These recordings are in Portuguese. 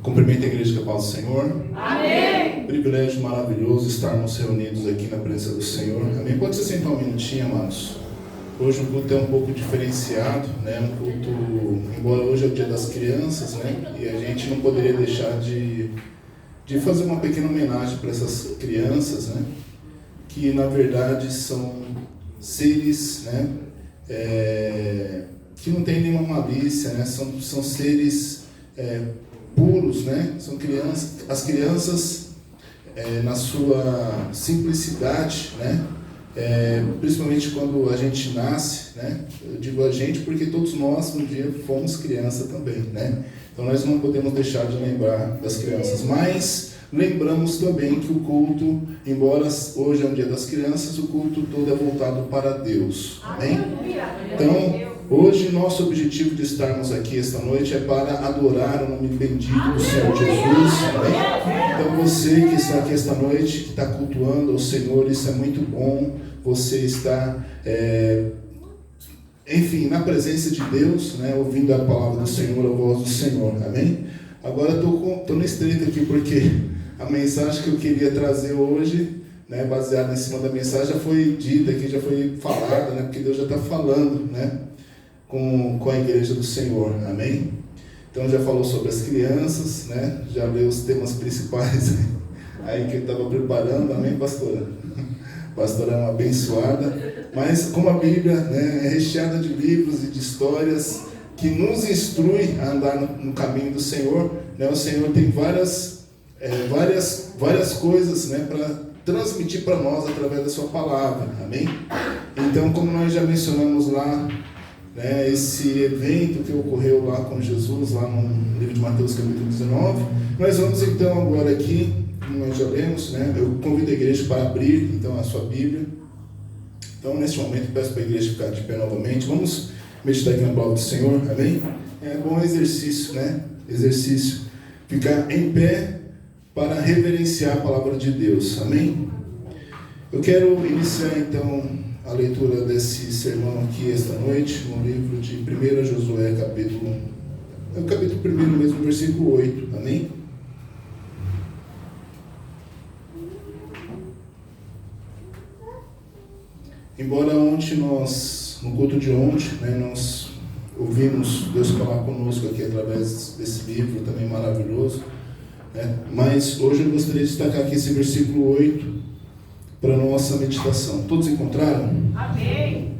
Cumprimento a igreja com a paz do Senhor. Amém. Privilégio maravilhoso estarmos reunidos aqui na presença do Senhor. Amém. Pode se sentar um minutinho, amados. Hoje o culto é um pouco diferenciado, né? Um culto, embora hoje é o dia das crianças, né? E a gente não poderia deixar de fazer uma pequena homenagem para essas crianças, né? Que na verdade são seres, né? Que não tem nenhuma malícia, né? São seres puros, né? São crianças, as crianças na sua simplicidade, né? Principalmente quando a gente nasce, né? Eu digo a gente porque todos nós um dia fomos criança também, né? Então nós não podemos deixar de lembrar das crianças, mas lembramos também que o culto, embora hoje é um dia das crianças, o culto todo é voltado para Deus, amém? Então, hoje nosso objetivo de estarmos aqui esta noite é para adorar o nome bendito do Senhor Jesus, amém? Então você que está aqui esta noite, que está cultuando ao Senhor, isso é muito bom, você está, enfim, na presença de Deus, né, ouvindo a palavra do Senhor, a voz do Senhor, amém? Agora estou no estreito aqui porque a mensagem que eu queria trazer hoje, né, baseada em cima da mensagem, já foi dita aqui, já foi falada, né, porque Deus já está falando, né, com a igreja do Senhor, amém? Então já falou sobre as crianças, né, já leu os temas principais aí que eu estava preparando, amém, pastora? Pastora é uma abençoada, mas como a Bíblia, né, é recheada de livros e de histórias que nos instrui a andar no caminho do Senhor, né, o Senhor tem várias coisas, né, para transmitir para nós através da sua palavra, amém? Então, como nós já mencionamos lá, né, esse evento que ocorreu lá com Jesus, lá no livro de Mateus capítulo 19, nós vamos então agora aqui, como nós já lemos, né, eu convido a igreja para abrir então a sua Bíblia. Então, neste momento, peço para a igreja ficar de pé novamente, vamos meditar aqui na palavra do Senhor, amém? É um bom exercício, né? Exercício, ficar em pé para reverenciar a palavra de Deus, amém? Eu quero iniciar então a leitura desse sermão aqui esta noite, no livro de 1 Josué, capítulo 1 mesmo, versículo 8, amém? Embora ontem no culto de ontem, né, nós ouvimos Deus falar conosco aqui através desse livro também maravilhoso, né? Mas hoje eu gostaria de destacar aqui esse versículo 8 para a nossa meditação. Todos encontraram? Amém.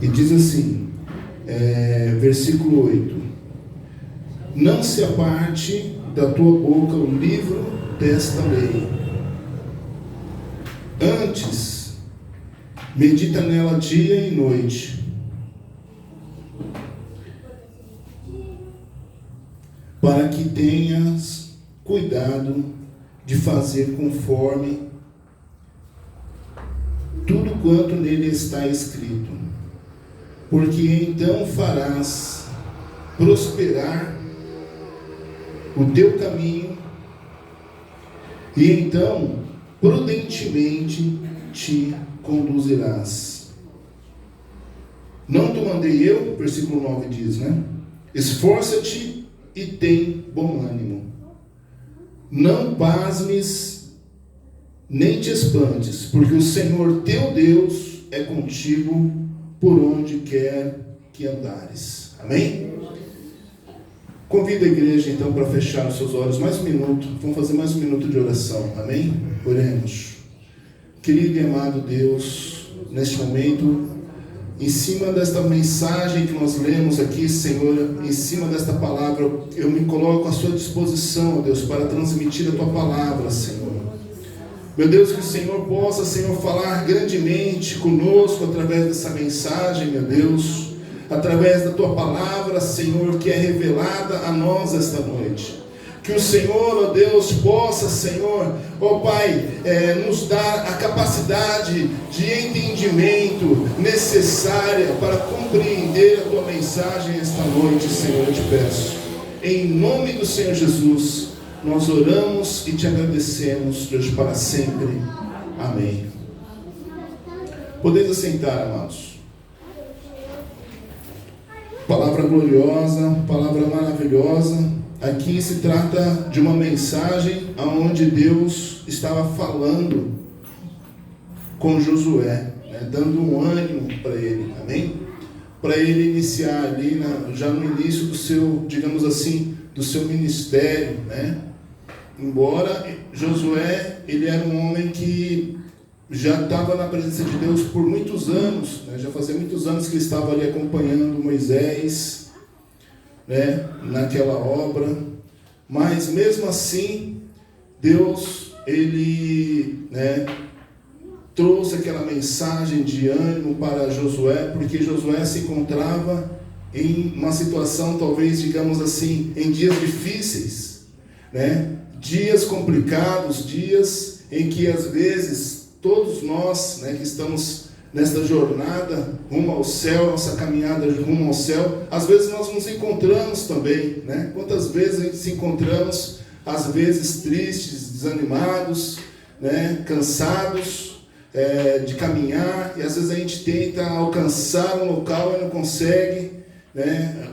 E diz assim, versículo 8: Não se aparte da tua boca o livro desta lei, antes medita nela dia e noite, para que tenhas cuidado de fazer conforme tudo quanto nele está escrito, porque então farás prosperar o teu caminho, e então prudentemente te conduzirás. Não te mandei eu, versículo 9 diz, né? Esforça-te e tem bom ânimo. Não pasmes, nem te espantes, porque o Senhor teu Deus é contigo por onde quer que andares. Amém? Convido a igreja então para fechar os seus olhos mais um minuto. Vamos fazer mais um minuto de oração. Amém? Oremos. Querido e amado Deus, neste momento, em cima desta mensagem que nós lemos aqui, Senhor, em cima desta palavra, eu me coloco à sua disposição, Deus, para transmitir a tua palavra, Senhor. Meu Deus, que o Senhor possa, Senhor, falar grandemente conosco através dessa mensagem, meu Deus, através da tua palavra, Senhor, que é revelada a nós esta noite. Que o Senhor, ó Deus, possa, Senhor, ó Pai, nos dar a capacidade de entendimento necessária para compreender a Tua mensagem esta noite, Senhor, eu te peço. Em nome do Senhor Jesus, nós oramos e te agradecemos, Deus, para sempre. Amém. Podeis assentar, amados. Palavra gloriosa, palavra maravilhosa. Aqui se trata de uma mensagem onde Deus estava falando com Josué, né, dando um ânimo para ele, amém? Para ele iniciar ali, já no início do seu, digamos assim, do seu ministério, né? Embora Josué, ele era um homem que já estava na presença de Deus por muitos anos, né? Já fazia muitos anos que ele estava ali acompanhando Moisés, né? Naquela obra, mas mesmo assim, Deus, ele, né, trouxe aquela mensagem de ânimo para Josué, porque Josué se encontrava em uma situação, talvez, digamos assim, em dias difíceis, né? Dias complicados, dias em que às vezes todos nós, né, que estamos nesta jornada rumo ao céu, nossa caminhada rumo ao céu, às vezes nós nos encontramos também, né? Quantas vezes a gente se encontramos, às vezes tristes, desanimados, né, cansados de caminhar, e às vezes a gente tenta alcançar um local e não consegue, né?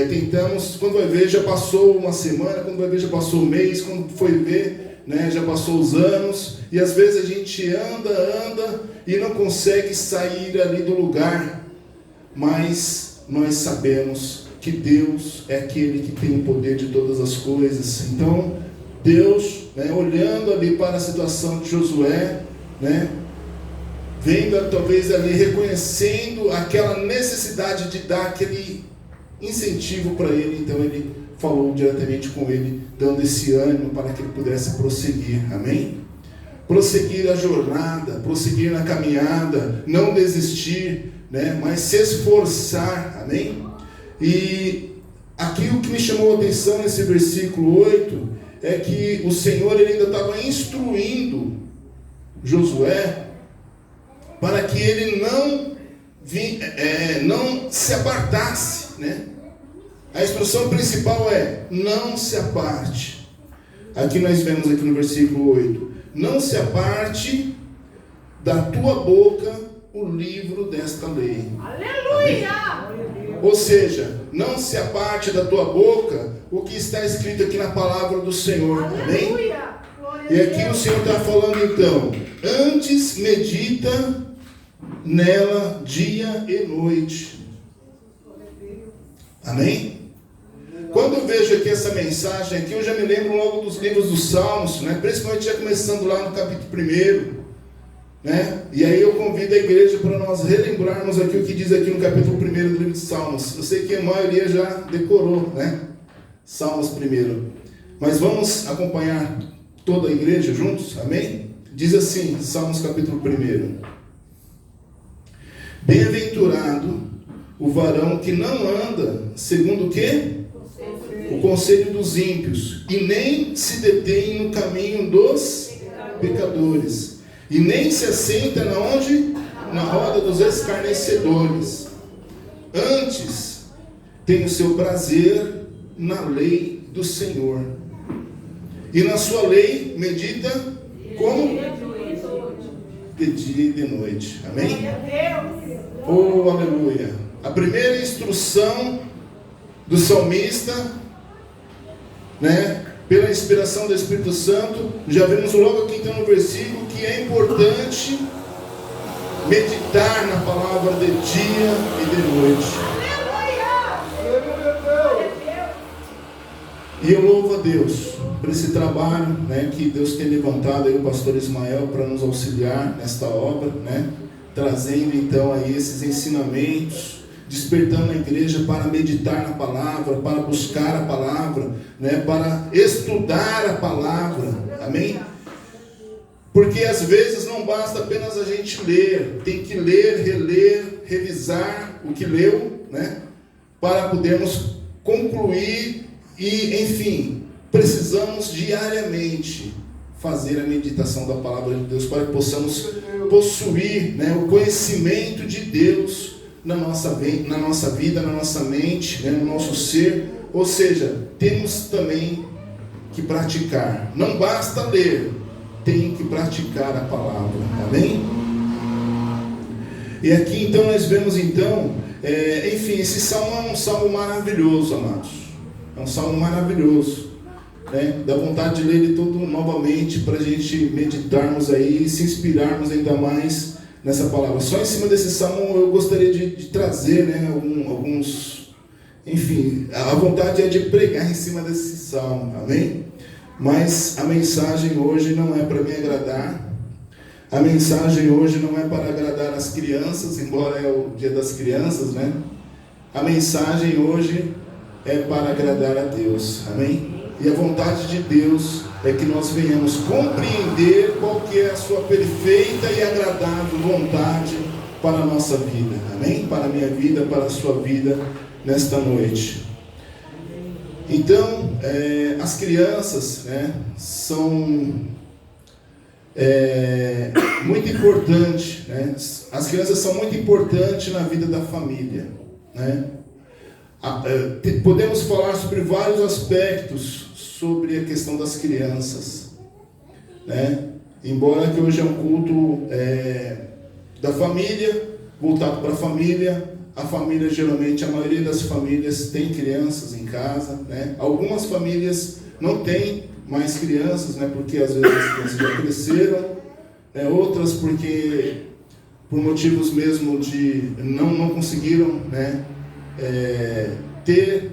Tentamos, quando vai ver já passou uma semana, quando vai ver já passou um mês, quando foi ver, né, já passou os anos, e às vezes a gente anda e não consegue sair ali do lugar, mas nós sabemos que Deus é aquele que tem o poder de todas as coisas. Então Deus, né, olhando ali para a situação de Josué, né, vendo talvez ali, reconhecendo aquela necessidade de dar aquele incentivo para ele, então ele falou diretamente com ele, dando esse ânimo para que ele pudesse prosseguir, amém? Prosseguir a jornada, prosseguir na caminhada, não desistir, né, mas se esforçar, amém? E aqui o que me chamou a atenção nesse versículo 8 é que o Senhor, ele ainda estava instruindo Josué para que ele não se apartasse, né? A instrução principal é: não se aparte. Aqui nós vemos aqui no versículo 8: não se aparte da tua boca o livro desta lei. Aleluia! Ou seja, não se aparte da tua boca o que está escrito aqui na palavra do Senhor. Amém? E aqui o Senhor está falando então: antes medita nela dia e noite. Amém? Quando eu vejo aqui essa mensagem aqui, eu já me lembro logo dos livros dos Salmos, né? Principalmente já começando lá no capítulo 1, né? E aí eu convido a igreja para nós relembrarmos aqui o que diz aqui no capítulo 1 do livro de Salmos. Eu sei que a maioria já decorou, né? Salmos 1. Mas vamos acompanhar toda a igreja juntos, amém? Diz assim, Salmos capítulo 1: bem-aventurado o varão que não anda segundo o quê? O conselho dos ímpios, e nem se detém no caminho dos pecadores, e nem se assenta na onde? Na roda dos escarnecedores. Antes tem o seu prazer na lei do Senhor, e na sua lei medita como? De dia e de noite. Amém? Oh, aleluia. A primeira instrução do salmista, né, pela inspiração do Espírito Santo, já vemos logo aqui então no versículo que é importante meditar na palavra de dia e de noite. E eu louvo a Deus por esse trabalho, né, que Deus tem levantado aí o pastor Ismael para nos auxiliar nesta obra, né, trazendo então aí esses ensinamentos, despertando a igreja para meditar na palavra, para buscar a palavra, né, para estudar a palavra, amém? Porque às vezes não basta apenas a gente ler, tem que ler, reler, revisar o que leu, né, para podermos concluir e, enfim, precisamos diariamente fazer a meditação da palavra de Deus para que possamos possuir, né, o conhecimento de Deus na nossa vida, na nossa mente, né, no nosso ser. Ou seja, temos também que praticar. Não basta ler, tem que praticar a palavra. Amém? E aqui então nós vemos então Enfim, esse salmo é um salmo maravilhoso, amados. É um salmo maravilhoso, né? Dá vontade de ler ele todo novamente para a gente meditarmos aí e se inspirarmos ainda mais nessa palavra. Só em cima desse salmo eu gostaria de trazer, né, alguns... Enfim, a vontade é de pregar em cima desse salmo, amém? Mas a mensagem hoje não é para me agradar. A mensagem hoje não é para agradar as crianças, embora é o dia das crianças, né? A mensagem hoje é para agradar a Deus, amém? E a vontade de Deus é que nós venhamos compreender qual que é a sua perfeita e agradável vontade para a nossa vida, amém? Para a minha vida, para a sua vida nesta noite. Então, as crianças, né, são muito importantes, né? As crianças são muito importantes na vida da família, né? Podemos falar sobre vários aspectos sobre a questão das crianças, né? Embora que hoje é um culto da família, voltado para a família geralmente, a maioria das famílias tem crianças em casa, né? Algumas famílias não têm mais crianças, né? Porque às vezes as crianças já cresceram, né? Outras porque por motivos mesmo de não conseguiram, né? Ter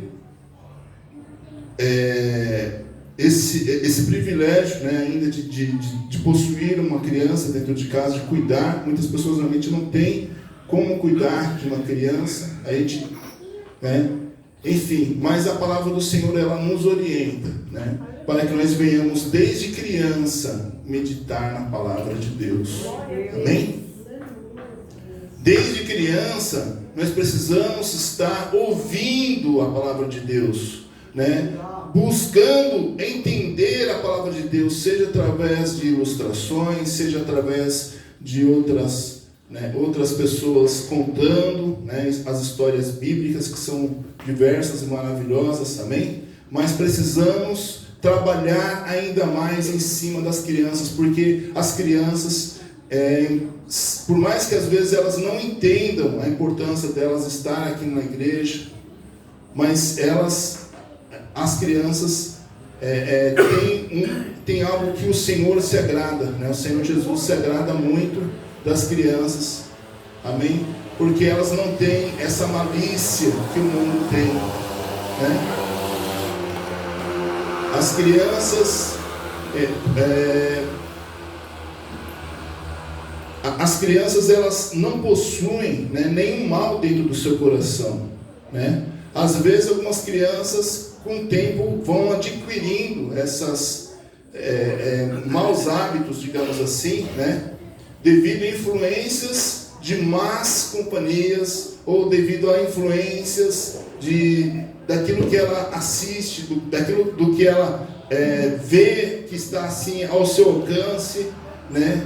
esse privilégio, né? Ainda de possuir uma criança dentro de casa, de cuidar. Muitas pessoas realmente não têm como cuidar de uma criança, né? Enfim, mas a palavra do Senhor, ela nos orienta, né? Para que nós venhamos desde criança meditar na palavra de Deus, amém? Desde criança nós precisamos estar ouvindo a palavra de Deus, né? Buscando entender a palavra de Deus, seja através de ilustrações, seja através de outras pessoas contando, né, as histórias bíblicas, que são diversas e maravilhosas, amém? Mas precisamos trabalhar ainda mais em cima das crianças, porque as crianças, por mais que às vezes elas não entendam a importância delas estar aqui na igreja, mas as crianças têm algo que o Senhor se agrada, né? O Senhor Jesus se agrada muito das crianças, amém? Porque elas não têm essa malícia que o mundo tem, né? As crianças, elas não possuem, né, nenhum mal dentro do seu coração, né? Às vezes algumas crianças com o tempo vão adquirindo esses maus hábitos, digamos assim, né? Devido a influências de más companhias, ou devido a influências daquilo que ela assiste, daquilo do que ela vê que está assim ao seu alcance, né?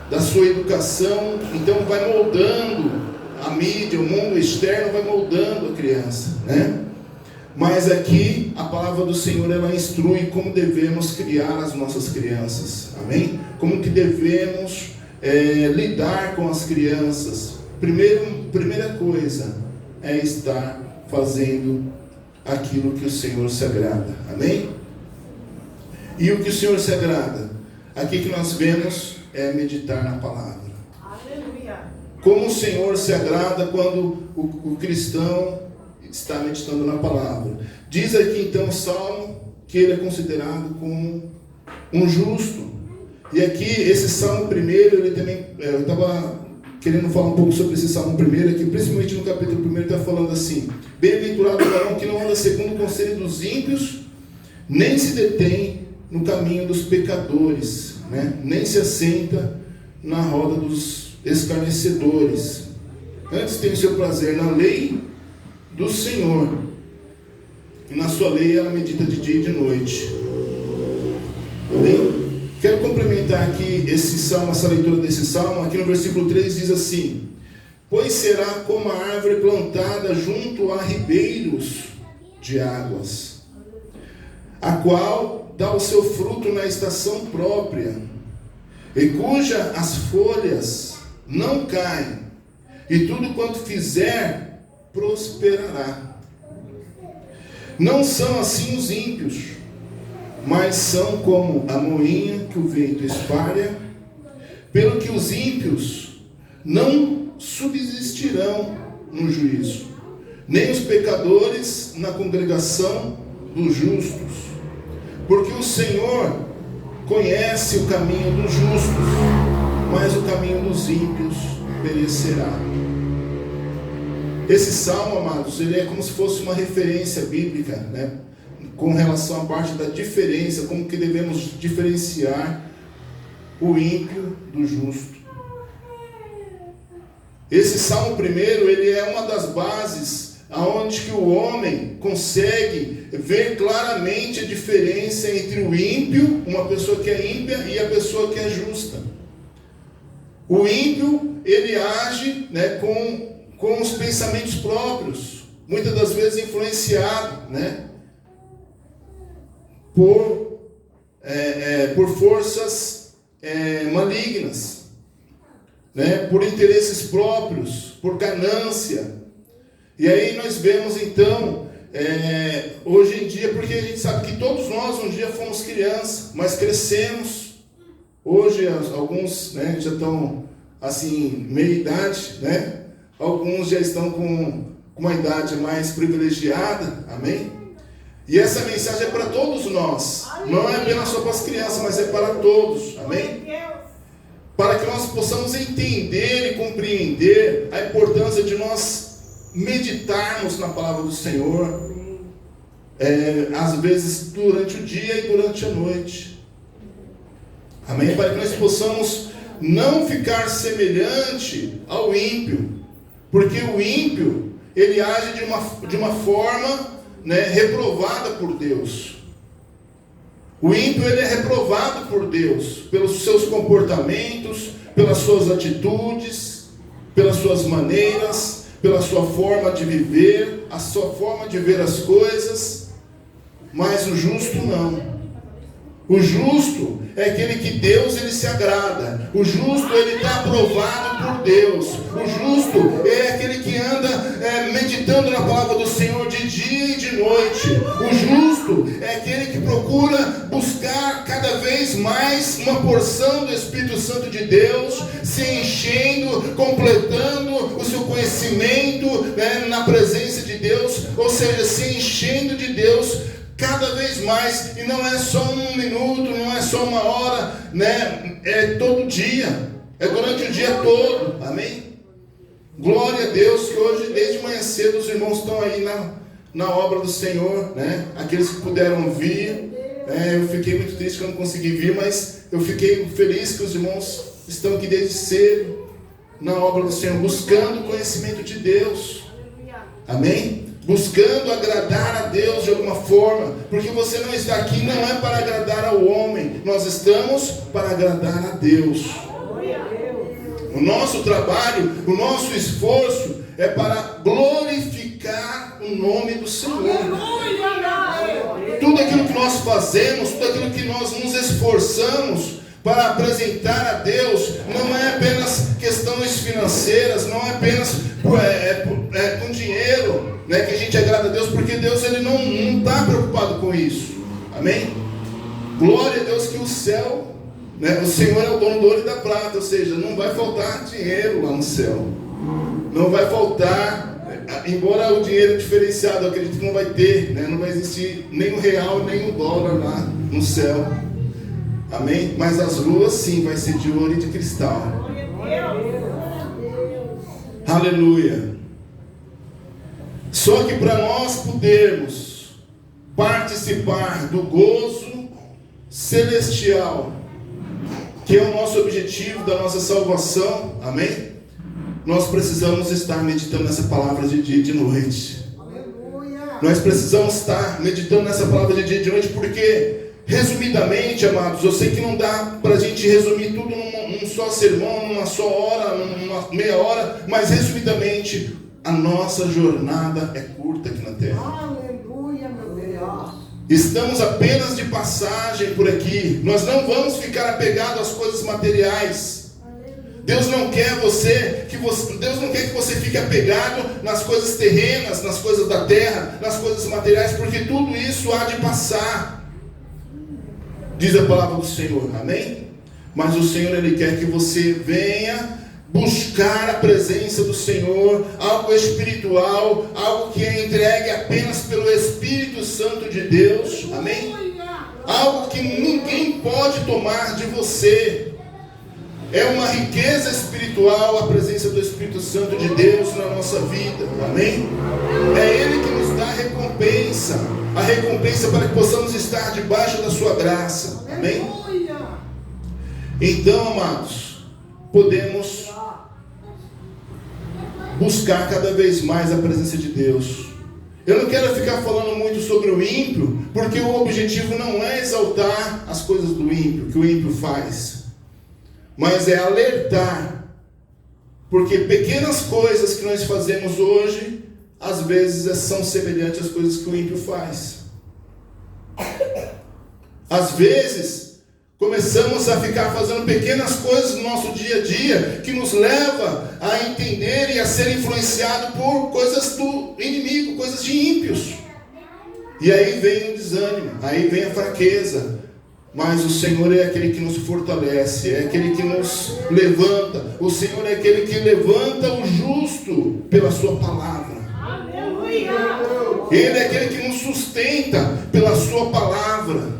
Da sua educação. Então vai moldando a mídia, o mundo externo vai moldando a criança, né? Mas aqui a palavra do Senhor, ela instrui como devemos criar as nossas crianças, amém? Como que devemos lidar com as crianças. Primeira coisa é estar fazendo aquilo que o Senhor se agrada, amém? E o que o Senhor se agrada? Aqui que nós vemos é meditar na palavra. Aleluia. Como o Senhor se agrada quando o cristão está meditando na palavra. Diz aqui então o Salmo que ele é considerado como um justo. E aqui esse Salmo primeiro, ele também, eu estava querendo falar um pouco sobre esse Salmo primeiro aqui, principalmente no capítulo 1, está falando assim: bem-aventurado o varão que não anda segundo o conselho dos ímpios, nem se detém no caminho dos pecadores, né? Nem se assenta na roda dos escarnecedores. Antes tem o seu prazer na lei do Senhor, e na sua lei ela medita de dia e de noite. Amém? Quero complementar aqui esse salmo, essa leitura desse salmo. Aqui no versículo 3 diz assim: pois será como a árvore plantada junto a ribeiros de águas, a qual dá o seu fruto na estação própria, e cuja as folhas não caem, e tudo quanto fizer prosperará. Não são assim os ímpios, mas são como a moinha que o vento espalha, pelo que os ímpios não subsistirão no juízo, nem os pecadores na congregação dos justos, porque o Senhor conhece o caminho dos justos, mas o caminho dos ímpios perecerá. Esse salmo, amados, ele é como se fosse uma referência bíblica, né? Com relação à parte da diferença, como que devemos diferenciar o ímpio do justo. Esse salmo primeiro, ele é uma das bases aonde que o homem consegue ver claramente a diferença entre o ímpio, uma pessoa que é ímpia, e a pessoa que é justa. O ímpio, ele age, né, com os pensamentos próprios, muitas das vezes influenciado, né, por forças malignas, né, por interesses próprios, por ganância. E aí nós vemos então, hoje em dia, porque a gente sabe que todos nós um dia fomos crianças, mas crescemos. Hoje alguns, né, já estão assim, meia idade, né? Alguns já estão com uma idade mais privilegiada, amém? E essa mensagem é para todos nós, não é apenas só para as crianças, mas é para todos, amém? Para que nós possamos entender e compreender a importância de nós meditarmos na palavra do Senhor, às vezes durante o dia e durante a noite, amém? Para que nós possamos não ficar semelhante ao ímpio, porque o ímpio, ele age de uma forma, né, reprovada por Deus. O ímpio, ele é reprovado por Deus, pelos seus comportamentos, pelas suas atitudes, pelas suas maneiras, pela sua forma de viver, a sua forma de ver as coisas. Mas o justo não. O justo é aquele que Deus, ele se agrada. O justo, ele está aprovado por Deus. O justo é aquele que anda meditando na palavra do Senhor de dia e de noite. O justo é aquele que procura buscar cada vez mais uma porção do Espírito Santo de Deus, se enchendo, completando o seu conhecimento, né, na presença de Deus, ou seja, se enchendo de Deus cada vez mais. E não é só um minuto, não é só uma hora, né? É todo dia, é durante o dia todo, amém? Glória a Deus, que hoje desde manhã cedo os irmãos estão aí na obra do Senhor, né? Aqueles que puderam vir, eu fiquei muito triste que eu não consegui vir, mas eu fiquei feliz que os irmãos estão aqui desde cedo na obra do Senhor, buscando o conhecimento de Deus, amém? Buscando agradar a Deus de alguma forma, porque você não está aqui não é para agradar ao homem, nós estamos para agradar a Deus. O nosso trabalho, o nosso esforço é para glorificar o nome do Senhor. Tudo aquilo que nós fazemos, tudo aquilo que nós nos esforçamos para apresentar a Deus, não é apenas questões financeiras, não é apenas com dinheiro, né, que a gente agrada a Deus, porque Deus, ele não está preocupado com isso, amém? Glória a Deus que o céu, né, o Senhor é o dono do ouro e da prata, ou seja, não vai faltar dinheiro lá no céu, não vai faltar, embora o dinheiro diferenciado, eu acredito que não vai ter, né, não vai existir nem o real, nem o dólar lá no céu, amém? Mas as ruas sim, vai ser de ouro e de cristal. Aleluia. Só que para nós podermos participar do gozo celestial, que é o nosso objetivo da nossa salvação, amém? Nós precisamos estar meditando nessa palavra de dia e de noite. Nós precisamos estar meditando nessa palavra de dia e de noite, porque, resumidamente, amados, eu sei que não dá para a gente resumir tudo num só sermão, numa só hora, numa meia hora, mas resumidamente, a nossa jornada é curta aqui na terra. Aleluia, meu Deus. Estamos apenas de passagem por aqui. Nós não vamos ficar apegados às coisas materiais. Deus não quer Deus não quer que você fique apegado nas coisas terrenas, nas coisas da terra, nas coisas materiais, porque tudo isso há de passar. Diz a palavra do Senhor, amém? Mas o Senhor, Ele quer que você venha buscar a presença do Senhor, algo espiritual, algo que é entregue apenas pelo Espírito Santo de Deus, amém? Algo que ninguém pode tomar de você. É uma riqueza espiritual a presença do Espírito Santo de Deus na nossa vida, amém? É Ele que nos dá a recompensa para que possamos estar debaixo da sua graça, amém? Então, amados, podemos buscar cada vez mais a presença de Deus. Eu não quero ficar falando muito sobre o ímpio, porque o objetivo não é exaltar as coisas do ímpio, que o ímpio faz, mas é alertar, porque pequenas coisas que nós fazemos hoje, às vezes são semelhantes às coisas que o ímpio faz. Às vezes, começamos a ficar fazendo pequenas coisas no nosso dia a dia, que nos leva a entender e a ser influenciado por coisas do inimigo, coisas de ímpios. E aí vem o desânimo, aí vem a fraqueza. Mas o Senhor é aquele que nos fortalece, é aquele que nos levanta. O Senhor é aquele que levanta o justo pela sua palavra. Aleluia! Ele é aquele que nos sustenta pela sua palavra.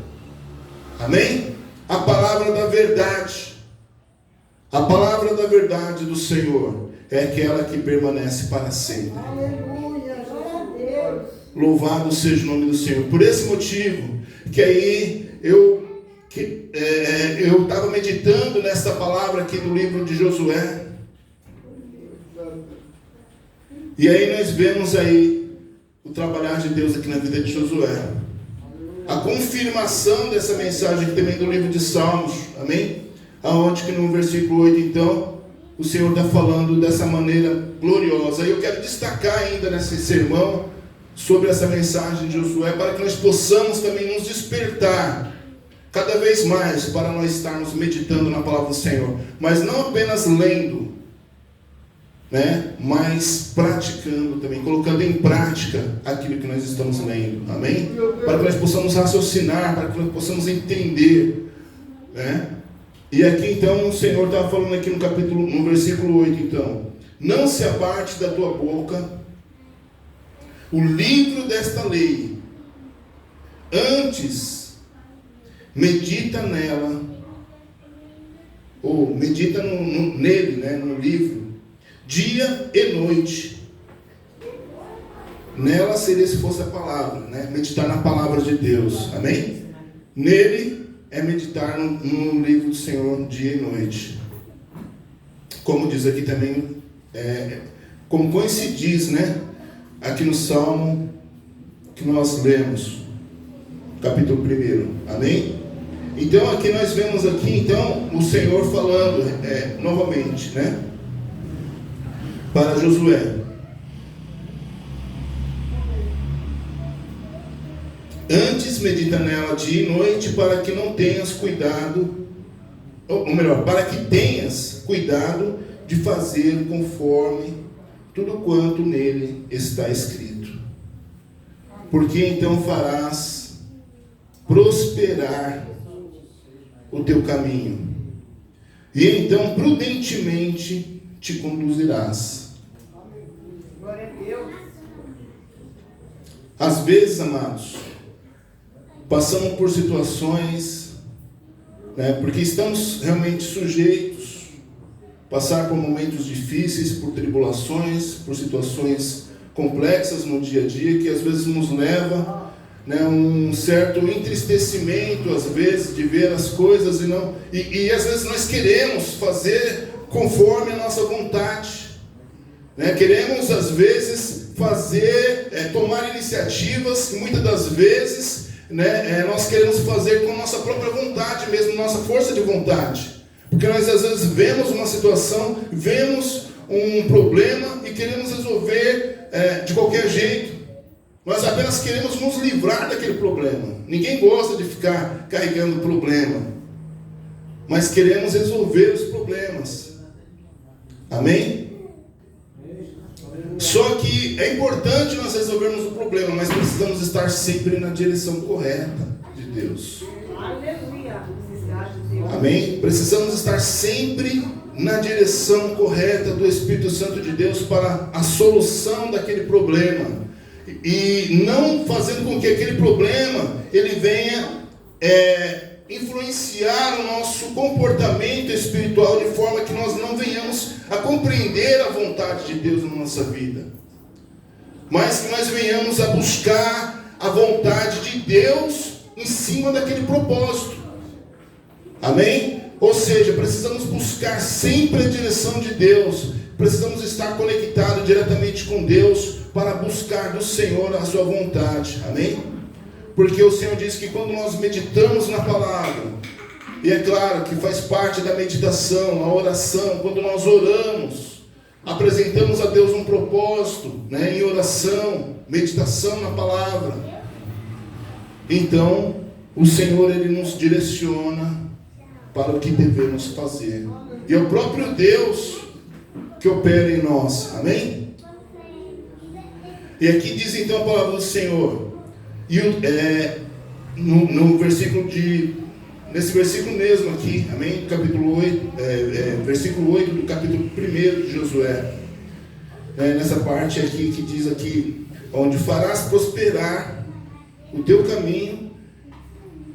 Amém? A palavra da verdade. A palavra da verdade do Senhor é aquela que permanece para sempre. Aleluia, glória a Deus. Louvado seja o nome do Senhor. Por esse motivo, que aí eu estava meditando nessa palavra aqui do livro de Josué. E aí nós vemos aí o trabalhar de Deus aqui na vida de Josué. A confirmação dessa mensagem aqui também do livro de Salmos. Amém? Aonde que no versículo 8, então, o Senhor está falando dessa maneira gloriosa. E eu quero destacar ainda nesse sermão sobre essa mensagem de Josué, para que nós possamos também nos despertar cada vez mais para nós estarmos meditando na palavra do Senhor, mas não apenas lendo, né? Mas praticando também, colocando em prática aquilo que nós estamos lendo, amém? Para que nós possamos raciocinar, para que nós possamos entender, né? E aqui então o Senhor está falando aqui no versículo 8, então: não se aparte da tua boca o livro desta lei, antes medita nela, ou medita nele, né, no livro, dia e noite. Nela seria, se fosse a palavra, né, meditar na palavra de Deus, amém? Nele é meditar no livro do Senhor dia e noite. Como diz aqui também, como coincidiz, né, aqui no Salmo que nós lemos, capítulo 1, amém? Então aqui nós vemos aqui então o Senhor falando novamente, né, para Josué: antes medita nela dia e noite, para que não tenhas cuidado, ou melhor, para que tenhas cuidado de fazer conforme tudo quanto nele está escrito, porque então farás prosperar o teu caminho, e então prudentemente te conduzirás. Glória a Deus. Às vezes, amados, passamos por situações, né, porque estamos realmente sujeitos a passar por momentos difíceis, por tribulações, por situações complexas no dia a dia, que às vezes nos leva, né, um certo entristecimento, às vezes, de ver as coisas e às vezes nós queremos fazer conforme a nossa vontade, né? Queremos às vezes tomar iniciativas, e muitas das vezes, né, nós queremos fazer com nossa própria vontade mesmo, nossa força de vontade, porque nós às vezes vemos uma situação, vemos um problema e queremos resolver de qualquer jeito. Nós apenas queremos nos livrar daquele problema. Ninguém gosta de ficar carregando problema, mas queremos resolver os problemas. Amém? Só que é importante nós resolvermos o problema, mas precisamos estar sempre na direção correta de Deus. Aleluia. Necessidade de Deus. Amém? Precisamos estar sempre na direção correta do Espírito Santo de Deus para a solução daquele problema. E não fazendo com que aquele problema ele venha influenciar o nosso comportamento espiritual de forma que nós não venhamos a compreender a vontade de Deus na nossa vida, mas que nós venhamos a buscar a vontade de Deus em cima daquele propósito. Amém? Ou seja, precisamos buscar sempre a direção de Deus, precisamos estar conectados diretamente com Deus para buscar do Senhor a sua vontade. Amém? Porque o Senhor diz que quando nós meditamos na palavra, e é claro que faz parte da meditação, a oração, quando nós oramos, apresentamos a Deus um propósito, em oração, meditação na palavra, então o Senhor ele nos direciona para o que devemos fazer. E é o próprio Deus que opera em nós. Amém? E aqui diz então a palavra do Senhor. E no versículo nesse versículo mesmo aqui, amém? Capítulo 8, versículo 8 do capítulo 1 de Josué. Nessa parte aqui que diz aqui, onde farás prosperar o teu caminho,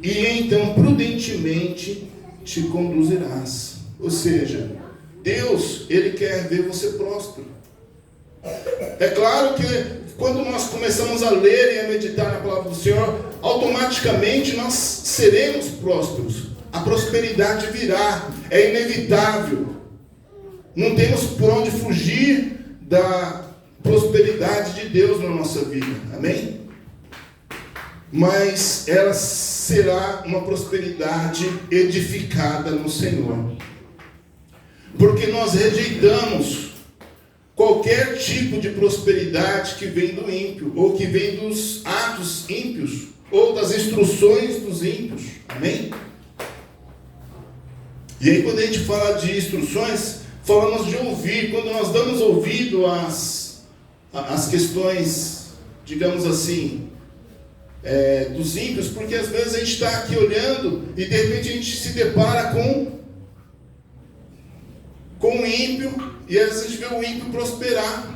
e então prudentemente te conduzirás. Ou seja, Deus, Ele quer ver você próspero. É claro que quando nós começamos a ler e a meditar na palavra do Senhor, automaticamente nós seremos prósperos. A prosperidade virá, é inevitável. Não temos por onde fugir da prosperidade de Deus na nossa vida. Amém? Mas ela será uma prosperidade edificada no Senhor. Porque nós rejeitamos qualquer tipo de prosperidade que vem do ímpio, ou que vem dos atos ímpios, ou das instruções dos ímpios. Amém? E aí quando a gente fala de instruções, falamos de ouvir. Quando nós damos ouvido às questões, digamos assim, dos ímpios, porque às vezes a gente está aqui olhando e de repente a gente se depara com o ímpio, e às vezes a gente vê o ímpio prosperar.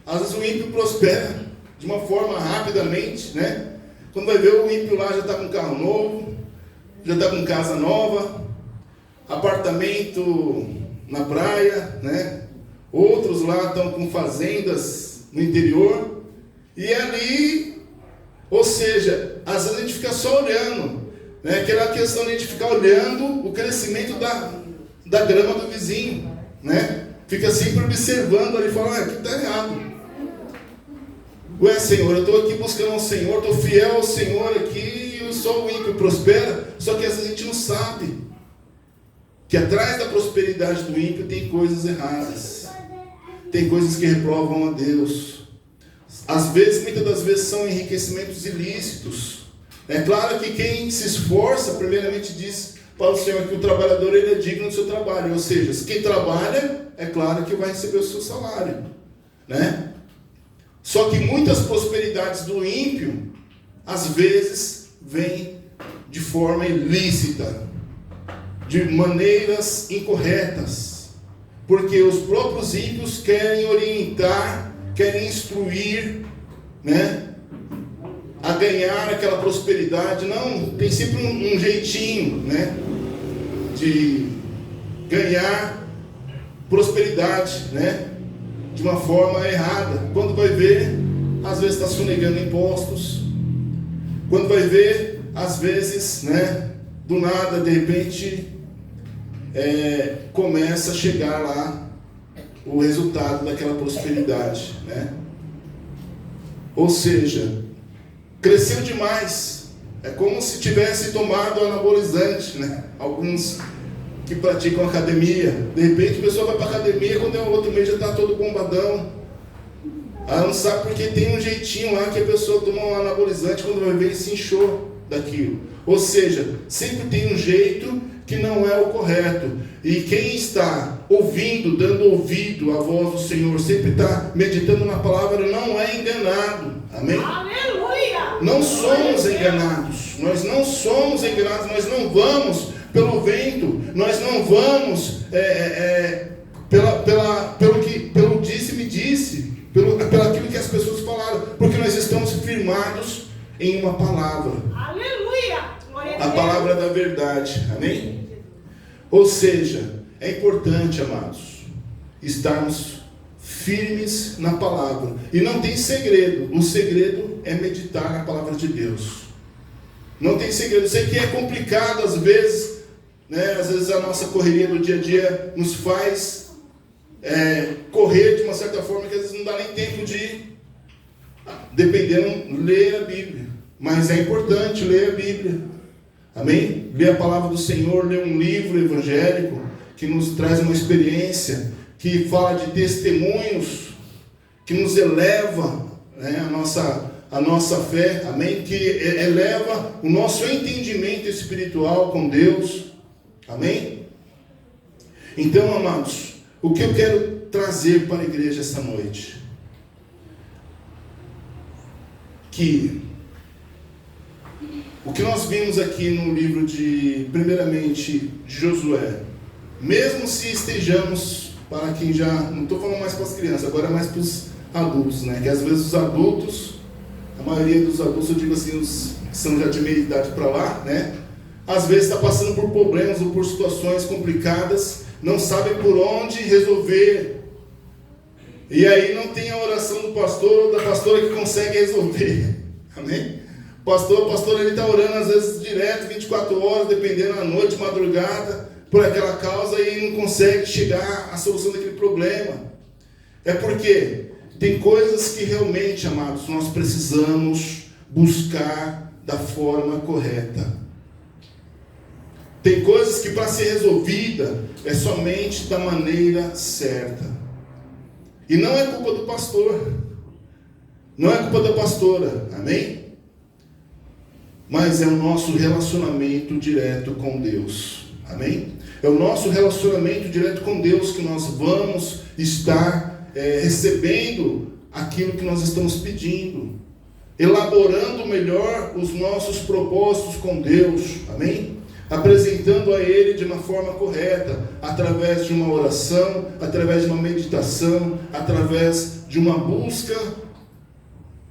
Às vezes o ímpio prospera de uma forma rapidamente, né? Quando vai ver, o ímpio lá já está com carro novo, já está com casa nova, apartamento na praia, né? Outros lá estão com fazendas no interior, e ali, ou seja, às vezes a gente fica só olhando, né? Aquela questão de a gente ficar olhando o crescimento da grama do vizinho, né? Fica sempre observando ali e fala, aqui está errado. Ué, Senhor, eu estou aqui buscando ao Senhor, estou fiel ao Senhor aqui, e só o ímpio prospera. Só que às vezes a gente não sabe que atrás da prosperidade do ímpio tem coisas erradas, tem coisas que reprovam a Deus. Às vezes, muitas das vezes, são enriquecimentos ilícitos. É claro que quem se esforça, primeiramente diz para o Senhor que o trabalhador ele é digno do seu trabalho. Ou seja, quem trabalha, é claro que vai receber o seu salário, né? Só que muitas prosperidades do ímpio, às vezes, vêm de forma ilícita, de maneiras incorretas, porque os próprios ímpios querem orientar, querem instruir, né, a ganhar aquela prosperidade. Não, tem sempre um jeitinho, né, de ganhar prosperidade, né, de uma forma errada. Quando vai ver, às vezes está sonegando impostos. Quando vai ver, às vezes, né, do nada, de repente, começa a chegar lá o resultado daquela prosperidade, né? Ou seja, cresceu demais. É como se tivesse tomado anabolizante, né? Alguns que praticam academia, de repente a pessoa vai para a academia, quando é o outro mês já está todo bombadão. Ela não sabe porque tem um jeitinho lá que a pessoa toma um anabolizante, quando vai ver, se inchou daquilo. Ou seja, sempre tem um jeito que não é o correto. E quem está ouvindo, dando ouvido à voz do Senhor, sempre está meditando na palavra, não é enganado. Amém? Aleluia! Não somos enganados. Nós não somos enganados. Nós não vamos pelo vento. Nós não vamos pelo disse-me disse. Pelo aquilo que as pessoas falaram. Porque nós estamos firmados em uma palavra. Aleluia! A palavra da verdade. Amém? Ou seja, é importante, amados, estarmos firmes na palavra. E não tem segredo. O segredo é meditar na palavra de Deus. Não tem segredo. Eu sei que é complicado às vezes, né? Às vezes a nossa correria do dia a dia nos faz correr de uma certa forma que às vezes não dá nem tempo de, dependendo, ler a Bíblia. Mas é importante ler a Bíblia. Amém? Ler a palavra do Senhor, ler um livro evangélico que nos traz uma experiência, que fala de testemunhos, que nos eleva, né, a nossa fé, amém? Que eleva o nosso entendimento espiritual com Deus, amém? Então, amados, o que eu quero trazer para a igreja essa noite? Que o que nós vimos aqui no livro primeiramente, de Josué, mesmo se estejamos, para quem já, não estou falando mais para as crianças, agora é mais para os adultos, né? Que às vezes os adultos, a maioria dos adultos, eu digo assim, os que são já de meia idade para lá, né? Às vezes está passando por problemas ou por situações complicadas, não sabe por onde resolver. E aí não tem a oração do pastor ou da pastora que consegue resolver. Amém? O pastor ele está orando às vezes direto, 24 horas, dependendo da noite, madrugada, por aquela causa e não consegue chegar à solução daquele problema. É porque tem coisas que realmente, amados, nós precisamos buscar da forma correta. Tem coisas que para ser resolvida é somente da maneira certa. E não é culpa do pastor. Não é culpa da pastora. Amém? Mas é o nosso relacionamento direto com Deus. Amém? É o nosso relacionamento direto com Deus que nós vamos estar recebendo aquilo que nós estamos pedindo. Elaborando melhor os nossos propósitos com Deus. Amém? Apresentando a Ele de uma forma correta, através de uma oração, através de uma meditação, através de uma busca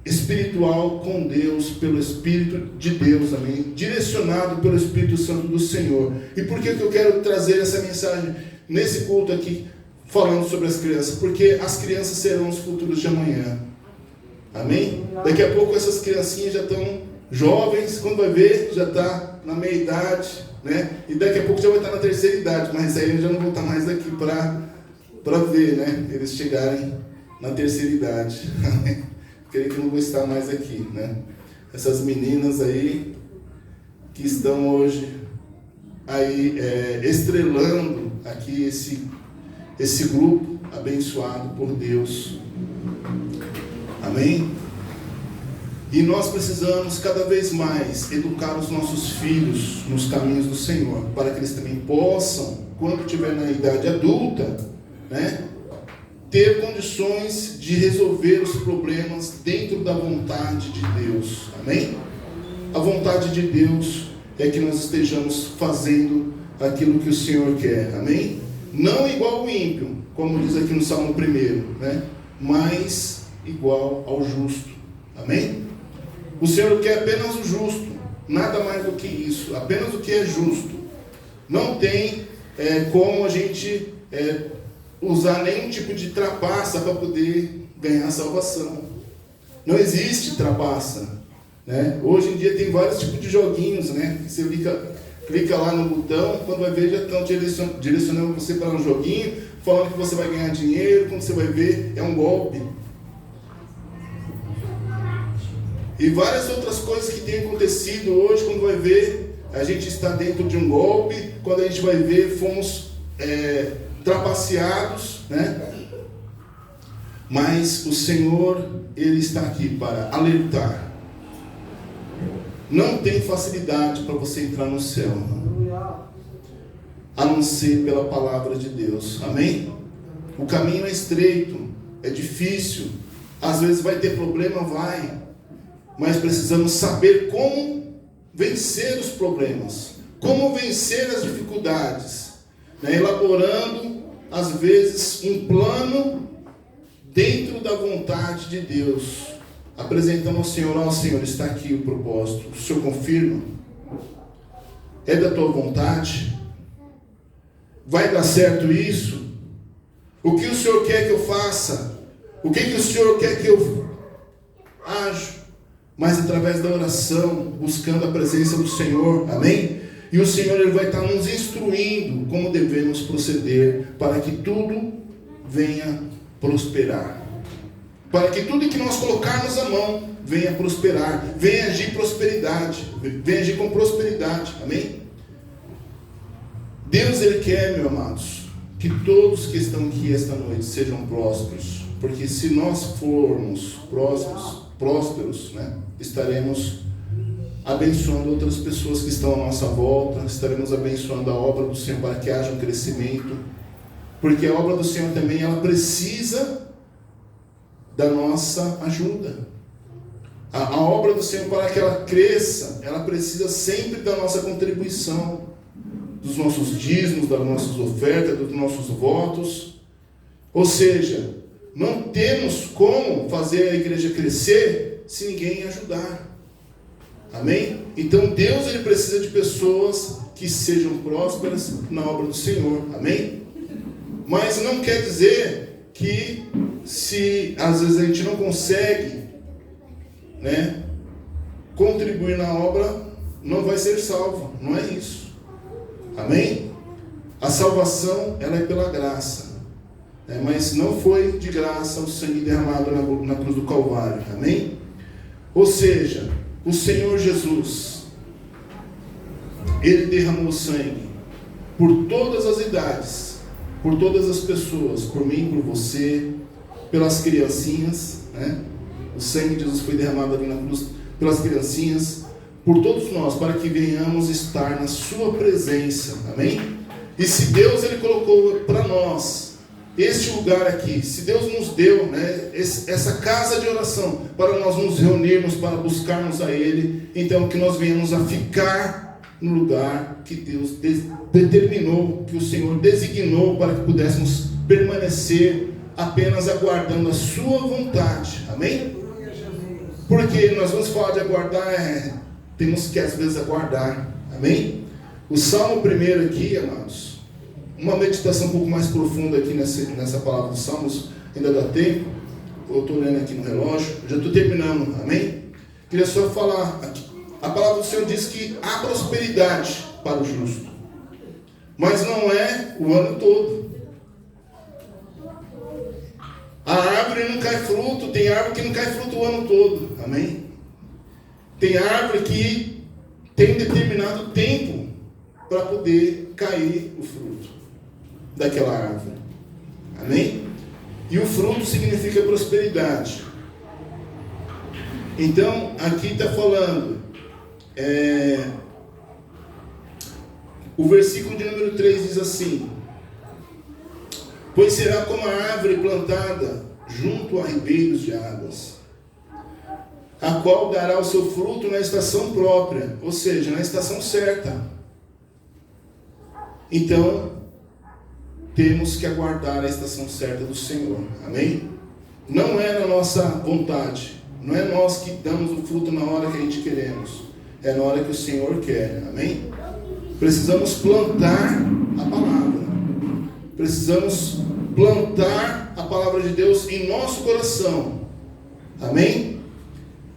espiritual com Deus, pelo Espírito de Deus, amém? Direcionado pelo Espírito Santo do Senhor. E por que eu quero trazer essa mensagem nesse culto aqui, falando sobre as crianças? Porque as crianças serão os futuros de amanhã, amém? Daqui a pouco essas criancinhas já estão jovens, quando vai ver, já está na meia idade, né? E daqui a pouco já vai estar na terceira idade, mas aí eu já não vou estar mais aqui para ver, né? Eles chegarem na terceira idade. Creio que não vou estar mais aqui, né? Essas meninas aí que estão hoje aí estrelando aqui esse grupo abençoado por Deus. Amém? E nós precisamos cada vez mais educar os nossos filhos nos caminhos do Senhor, para que eles também possam, quando estiver na idade adulta, né, ter condições de resolver os problemas dentro da vontade de Deus. Amém? A vontade de Deus é que nós estejamos fazendo aquilo que o Senhor quer. Amém? Não igual ao ímpio, como diz aqui no Salmo 1, né? Mas igual ao justo. Amém? O Senhor quer apenas o justo, nada mais do que isso, apenas o que é justo. Não tem como a gente usar nenhum tipo de trapaça para poder ganhar a salvação. Não existe trapaça, né? Hoje em dia tem vários tipos de joguinhos, né? Você clica lá no botão, quando vai ver já estão direcionando você para um joguinho, falando que você vai ganhar dinheiro, quando você vai ver é um golpe. E várias outras coisas que têm acontecido hoje, quando vai ver, a gente está dentro de um golpe, quando a gente vai ver, fomos trapaceados, né? Mas o Senhor, Ele está aqui para alertar. não tem facilidade para você entrar no céu, a não ser pela palavra de Deus. Amém? O caminho é estreito, é difícil, às vezes vai ter problema, mas precisamos saber como vencer os problemas, como vencer as dificuldades, né? Elaborando às vezes um plano dentro da vontade de Deus, apresentando ao Senhor: Senhor, está aqui o propósito, o Senhor confirma? É da tua vontade? Vai dar certo isso? O que o Senhor quer que eu faça? O que o Senhor quer que eu aja? Mas através da oração, buscando a presença do Senhor, amém? E o Senhor, Ele vai estar nos instruindo como devemos proceder, para que tudo venha prosperar, para que tudo que nós colocarmos a mão venha prosperar, venha agir prosperidade, venha agir com prosperidade, amém? Deus, Ele quer, meus amados, que todos que estão aqui esta noite sejam prósperos, porque se nós formos prósperos, né, estaremos abençoando outras pessoas que estão à nossa volta, estaremos abençoando a obra do Senhor para que haja um crescimento, porque a obra do Senhor também, ela precisa da nossa ajuda. A obra do Senhor, para que ela cresça, ela precisa sempre da nossa contribuição, dos nossos dízimos, das nossas ofertas, dos nossos votos. Ou seja, não temos como fazer a igreja crescer se ninguém ajudar. Amém? Então Deus, Ele precisa de pessoas que sejam prósperas na obra do Senhor. Amém? Mas não quer dizer que, se às vezes a gente não consegue, né, contribuir na obra, não vai ser salvo. Não é isso. Amém? A salvação, ela é pela graça, né? Mas não foi de graça o sangue derramado na cruz do Calvário. Amém? Ou seja, o Senhor Jesus, Ele derramou sangue por todas as idades, por todas as pessoas, por mim, por você, pelas criancinhas, né? O sangue de Jesus foi derramado ali na cruz pelas criancinhas, por todos nós, para que venhamos estar na sua presença. Amém? E se Deus, Ele colocou para nós este lugar aqui, se Deus nos deu, né, essa casa de oração, para nós nos reunirmos, para buscarmos a Ele, então que nós venhamos a ficar no lugar que Deus determinou, que o Senhor designou, para que pudéssemos permanecer apenas aguardando a sua vontade. Amém? Porque nós vamos falar de aguardar, temos que às vezes aguardar. Amém? O Salmo 1 aqui, amados, uma meditação um pouco mais profunda aqui nessa palavra dos Salmos, ainda dá tempo. Eu estou olhando aqui no relógio, já estou terminando. Amém? Queria só falar aqui. A palavra do Senhor diz que há prosperidade para o justo, mas não é o ano todo. A árvore não cai fruto, tem árvore que não cai fruto o ano todo. Amém? Tem árvore que tem um determinado tempo para poder cair o fruto daquela árvore. Amém? E o fruto significa prosperidade. Então, aqui está falando, o versículo de número 3 diz assim: pois será como a árvore plantada junto a ribeiros de águas, a qual dará o seu fruto na estação própria, ou seja, na estação certa. Então, temos que aguardar a estação certa do Senhor. Amém? Não é na nossa vontade, não é nós que damos o fruto na hora que a gente queremos, é na hora que o Senhor quer. Amém? Precisamos plantar a palavra, precisamos plantar a palavra de Deus em nosso coração. Amém?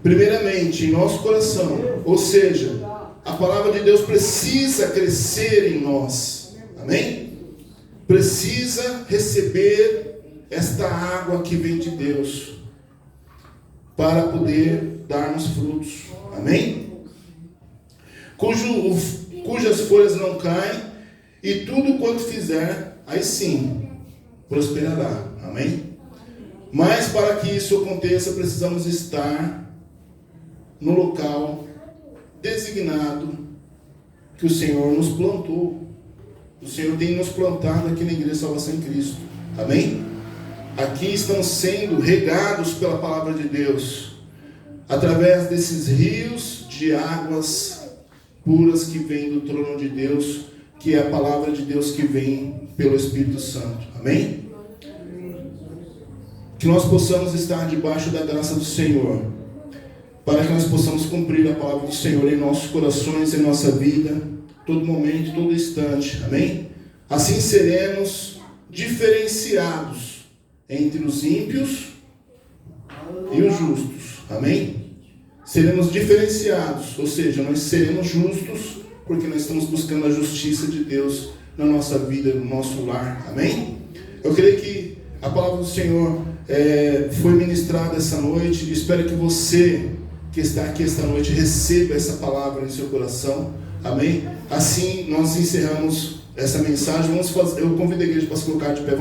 Primeiramente em nosso coração, ou seja, a palavra de Deus precisa crescer em nós. Amém? Precisa receber esta água que vem de Deus para poder darmos frutos. Amém? Cujas folhas não caem, e tudo quanto fizer, aí sim prosperará. Amém? Mas para que isso aconteça, precisamos estar no local designado que o Senhor nos plantou. O Senhor tem nos plantado aqui na Igreja Salvação em Cristo. Amém? Aqui estão sendo regados pela palavra de Deus, através desses rios de águas puras que vêm do trono de Deus, que é a palavra de Deus que vem pelo Espírito Santo. Amém? Que nós possamos estar debaixo da graça do Senhor, para que nós possamos cumprir a palavra do Senhor em nossos corações, em nossa vida, todo momento, todo instante. Amém? Assim seremos diferenciados entre os ímpios e os justos. Amém? Seremos diferenciados, ou seja, nós seremos justos porque nós estamos buscando a justiça de Deus na nossa vida, no nosso lar. Amém? Eu creio que a palavra do Senhor foi ministrada essa noite. Espero que você que está aqui esta noite receba essa palavra no seu coração. Amém? Assim nós encerramos essa mensagem. Eu convido a igreja para se colocar de pé.